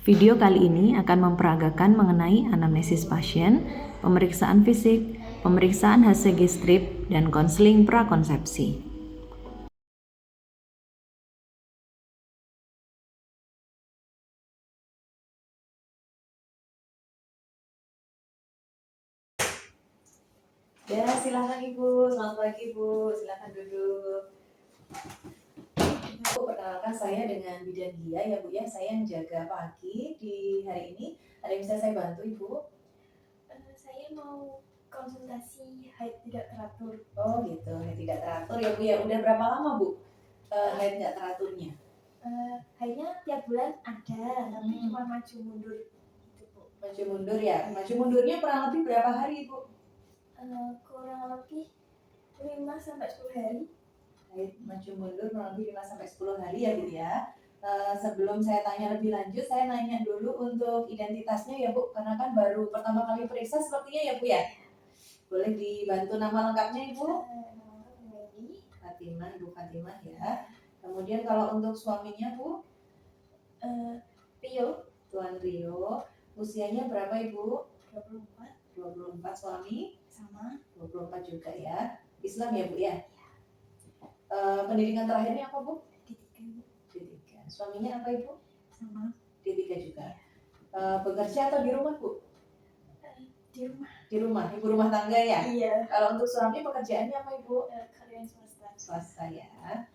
Video kali ini akan memperagakan mengenai anamnesis pasien, pemeriksaan fisik, pemeriksaan HCG strip, dan konseling prakonsepsi. Ya, silakan Ibu. Selamat pagi Ibu. Silakan duduk. Bu, perkenalkan saya dengan bidan Dia ya Bu ya. Saya yang jaga pagi di hari ini. Ada yang bisa saya bantu Ibu? Saya mau konsultasi haid tidak teratur. Oh gitu, haid tidak teratur ya Bu ya. Udah berapa lama Bu haid tidak teraturnya? Haidnya tiap bulan ada, tapi cuma maju mundur gitu Bu. Maju mundur ya. Maju mundurnya kurang lebih berapa hari Bu? Kurang lebih 5-10 hari. Haid maju mundur kurang lebih 5-10 hari ya Bu ya. Sebelum saya tanya lebih lanjut, saya nanya dulu untuk identitasnya ya Bu, karena kan baru pertama kali periksa sepertinya ya Bu ya. Boleh dibantu nama lengkapnya Ibu? Fatimah, Ibu Fatimah ya. Kemudian kalau untuk suaminya Bu? Rio. Tuan Rio. Usianya berapa Ibu? 24. 24. Suami? Sama. 24 juga ya. Islam ya Bu ya? Pendidikan terakhirnya apa Bu? D3. Suaminya apa Ibu? Sama. D3 juga. Bekerja atau di rumah Bu? Di rumah. Di rumah, Ibu rumah tangga ya? Iya. Kalau untuk suami pekerjaannya apa Ibu? Karyawan swasta. Swasta ya.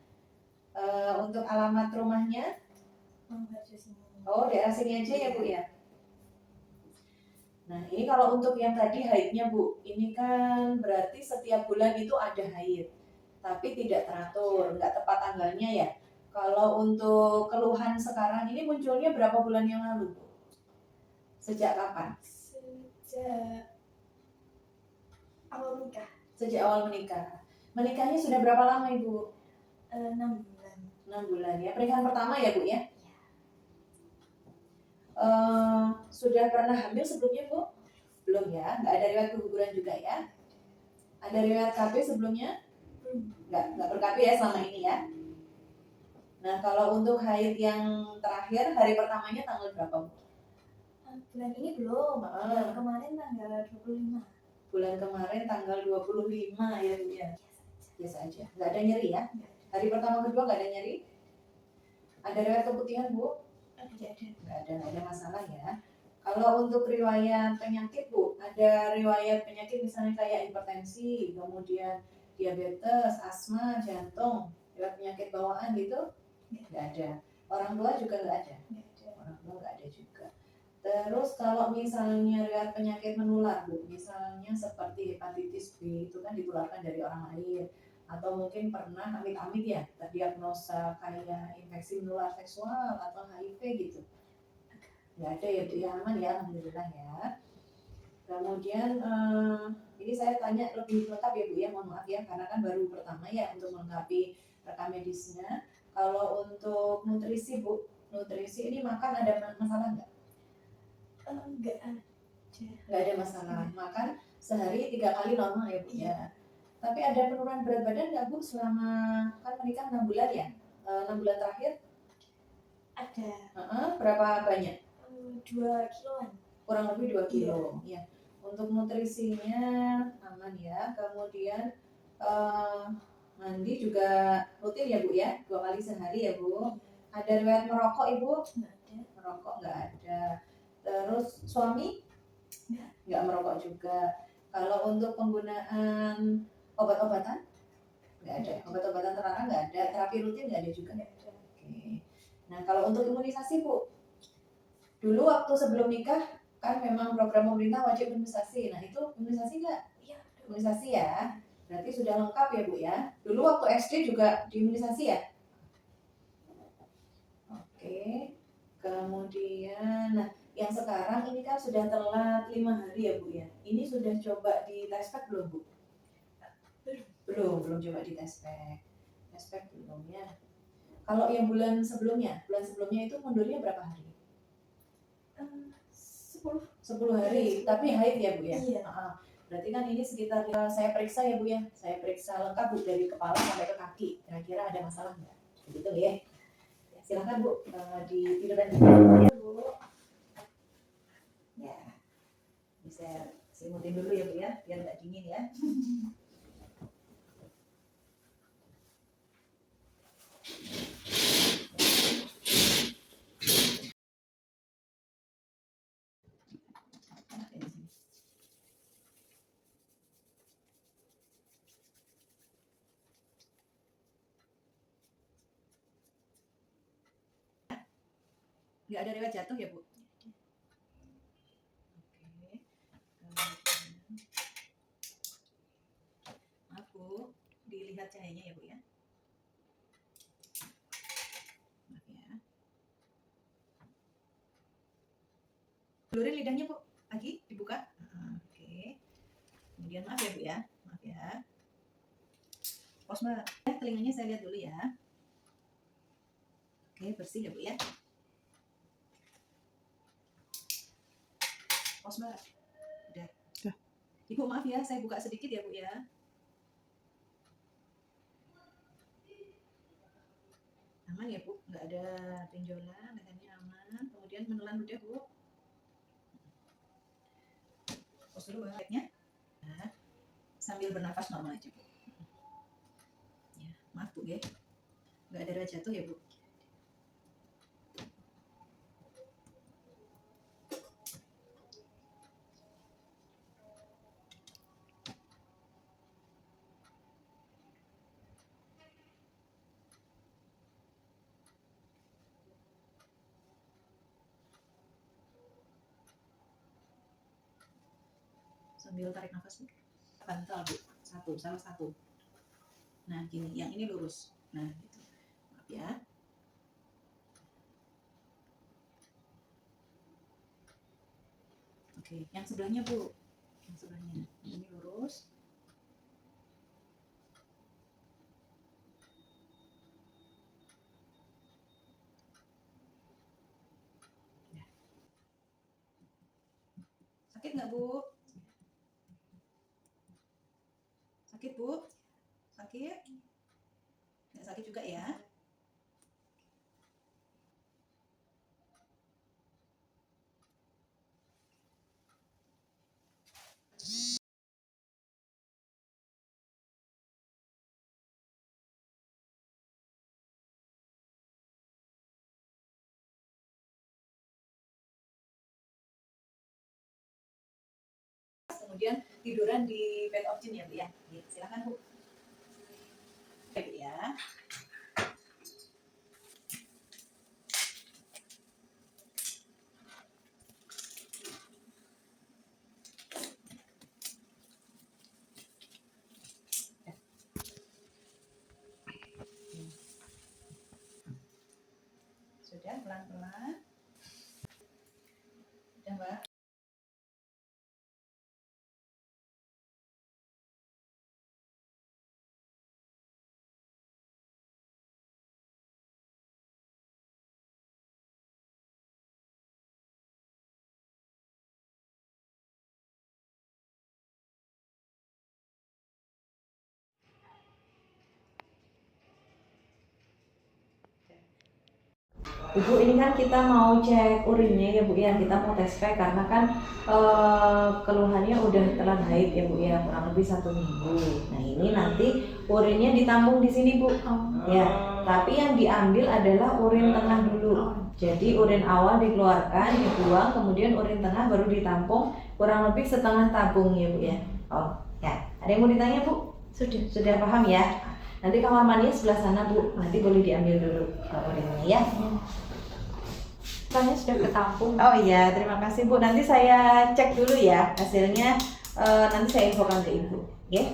Untuk alamat rumahnya? Membaca sini. Oh, daerah sini aja ya Bu ya? Nah, ini kalau untuk yang tadi haidnya Bu, ini kan berarti setiap bulan itu ada haid, tapi tidak teratur, nggak tepat tanggalnya ya. Kalau untuk keluhan sekarang ini munculnya berapa bulan yang lalu Bu? Sejak kapan? Sejak awal menikah. Sejak awal menikah. Menikahnya sudah berapa lama Ibu? 6 bulan. 6 bulan ya. Pernikahan pertama ya Bu ya? Sudah pernah hamil sebelumnya Bu? Belum ya? Nggak ada riwayat keguguran juga ya? Ada riwayat KB sebelumnya? Nggak ber-KB ya selama ini ya? Nah kalau untuk haid yang terakhir, hari pertamanya tanggal berapa Bu? Bulan ini belum. Bulan kemarin tanggal 25. Bulan kemarin tanggal 25 ya Bu ya? Biasa aja. Nggak ada nyeri ya? Hari pertama kedua nggak ada nyeri? Ada riwayat keputihan Bu? Nggak ada masalah ya. Kalau untuk riwayat penyakit Bu, ada riwayat penyakit misalnya kayak hipertensi, kemudian diabetes, asma, jantung, riwayat penyakit bawaan gitu? Nggak ada. Orang tua juga nggak ada? Orang tua nggak ada juga. Terus kalau misalnya riwayat penyakit menular Bu, misalnya seperti hepatitis B, itu kan ditularkan dari orang lain. Atau mungkin pernah amit-amit ya terdiagnosa kayak infeksi menular seksual atau HIV gitu? Nggak ada ya Bu ya, aman ya, alhamdulillah ya. Kemudian ini saya tanya lebih lengkap ya Bu ya, mohon maaf ya, karena kan baru pertama ya untuk melengkapi rekam medisnya. Kalau untuk nutrisi Bu, nutrisi ini makan ada masalah nggak? Nggak ada. Nggak ada masalah, makan sehari 3 kali normal ya Bu ya. Tapi ada penurunan berat badan nggak Bu selama kan menikah 6 bulan ya? 6 bulan terakhir? Ada. Berapa banyak? 2 kiloan. Kurang lebih 2 kilo ya. Untuk nutrisinya aman ya. Kemudian mandi juga rutin ya Bu ya? 2 kali sehari ya Bu. Ada riwayat merokok Ibu? Nggak ada. Merokok nggak ada. Terus suami? Nggak merokok juga. Kalau untuk penggunaan obat-obatan? Nggak ada. Obat-obatan terlarang nggak ada. Terapi rutin nggak ada juga? Nggak ada. Oke. Nah kalau untuk imunisasi Bu, dulu waktu sebelum nikah kan memang program pemerintah wajib imunisasi. Nah itu imunisasi nggak? Iya. Imunisasi ya. Berarti sudah lengkap ya Bu ya. Dulu waktu SD juga diimunisasi ya? Oke. Kemudian, nah yang sekarang ini kan sudah telat 5 hari ya Bu ya. Ini sudah coba di tes pack belum Bu? Belum coba di tes pack. Tes pack belum ya. Kalau yang bulan sebelumnya itu mundurnya berapa hari? 10 hari, tapi haid ya Bu ya? Iya. Berarti kan ini sekitar saya periksa ya Bu ya. Saya periksa lengkap Bu dari kepala sampai ke kaki. Kira-kira ada masalah nggak? Begitu ya. Silakan Bu, di tiduran dulu ya Bu. Selimutin dulu ya Bu ya, biar nggak dingin ya. Nggak ada riwayat jatuh ya Bu? Oke. Maaf Bu, dilihat cahayanya ya Bu ya. Maaf ya. Bulurin lidahnya Bu, lagi dibuka. Oke. Kemudian maaf ya Bu ya, maaf ya. Pos Mbak, telinganya saya lihat dulu ya. Oke, bersih ya Bu ya. Pos Mbak. Udah. Ibu maaf ya, saya buka sedikit ya Bu ya. Aman ya Bu, nggak ada benjolan, lehernya aman. Kemudian menelan ludah Bu. Pos dulu baiknya. Nah, sambil bernafas normal aja Bu. Ya, maaf Bu ya, nggak ada riwayat jatuh ya Bu. Sambil tarik nafas Bu. Bantal Bu, salah satu. Nah gini, yang ini lurus. Nah gitu. Maaf ya. Oke, yang sebelahnya Bu. Yang sebelahnya. Ini lurus. Ya. Sakit nggak Bu? Sakit Bu? Sakit? Nggak sakit juga ya? Kemudian tiduran di bed option ya Bu ya. Silakan Bu. Oke Bu ya. Sudah pelan-pelan. Sudah Mbak. Ibu, ini kan kita mau cek urinnya ya Bu ya, kita mau tes pack karena kan keluhannya udah telan haid ya Bu ya, kurang lebih 1 minggu. Nah ini nanti urinnya ditampung di sini Bu, ya. Tapi yang diambil adalah urin tengah dulu. Jadi urin awal dikeluarkan, dibuang, kemudian urin tengah baru ditampung, kurang lebih setengah tabung ya Bu ya. Oh ya, ada yang mau ditanya Bu? Sudah paham ya? Nanti kamar mandi sebelah sana Bu, nanti boleh diambil dulu urinnya ya. Soalnya sudah ketampung. Oh iya, terima kasih Bu. Nanti saya cek dulu ya hasilnya. Nanti saya infokan ke Ibu. Ya.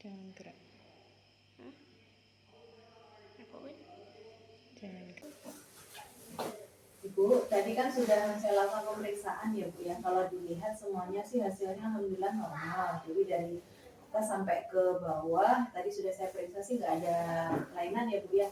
Jangan gerak. Jangan gerak. Ibu, tadi kan sudah saya lakukan pemeriksaan ya Bu ya. Kalau dilihat semuanya sih hasilnya alhamdulillah normal. Jadi dari atas sampai ke bawah tadi sudah saya periksa sih nggak ada kelainan ya Bu ya.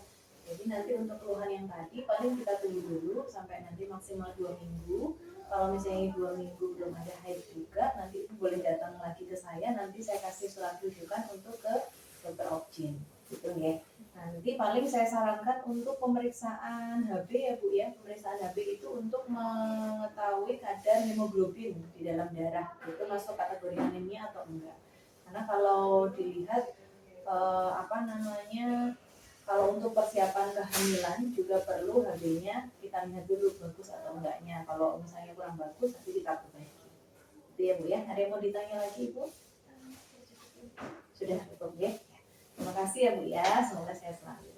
Jadi nanti untuk keluhan yang tadi paling kita tunggu dulu sampai nanti maksimal 2 minggu. Kalau misalnya 2 minggu belum ada haid juga, nanti boleh datang lagi ke saya. Nanti saya kasih surat rujukan untuk ke dokter Objin, gitu ya. Nanti paling saya sarankan untuk pemeriksaan HB ya Bu ya. Pemeriksaan HB itu untuk mengetahui kadar hemoglobin di dalam darah. Itu masuk kategori anemia atau enggak. Karena kalau dilihat kalau untuk persiapan kehamilan juga perlu HB-nya kita lihat dulu bagus atau enggaknya. Kalau misalnya kurang bagus nanti kita perbaiki. Itu ya Bu ya. Ada yang mau ditanya lagi Bu? Sudah cukup ya. Terima kasih ya Bu ya. Semoga sehat selalu.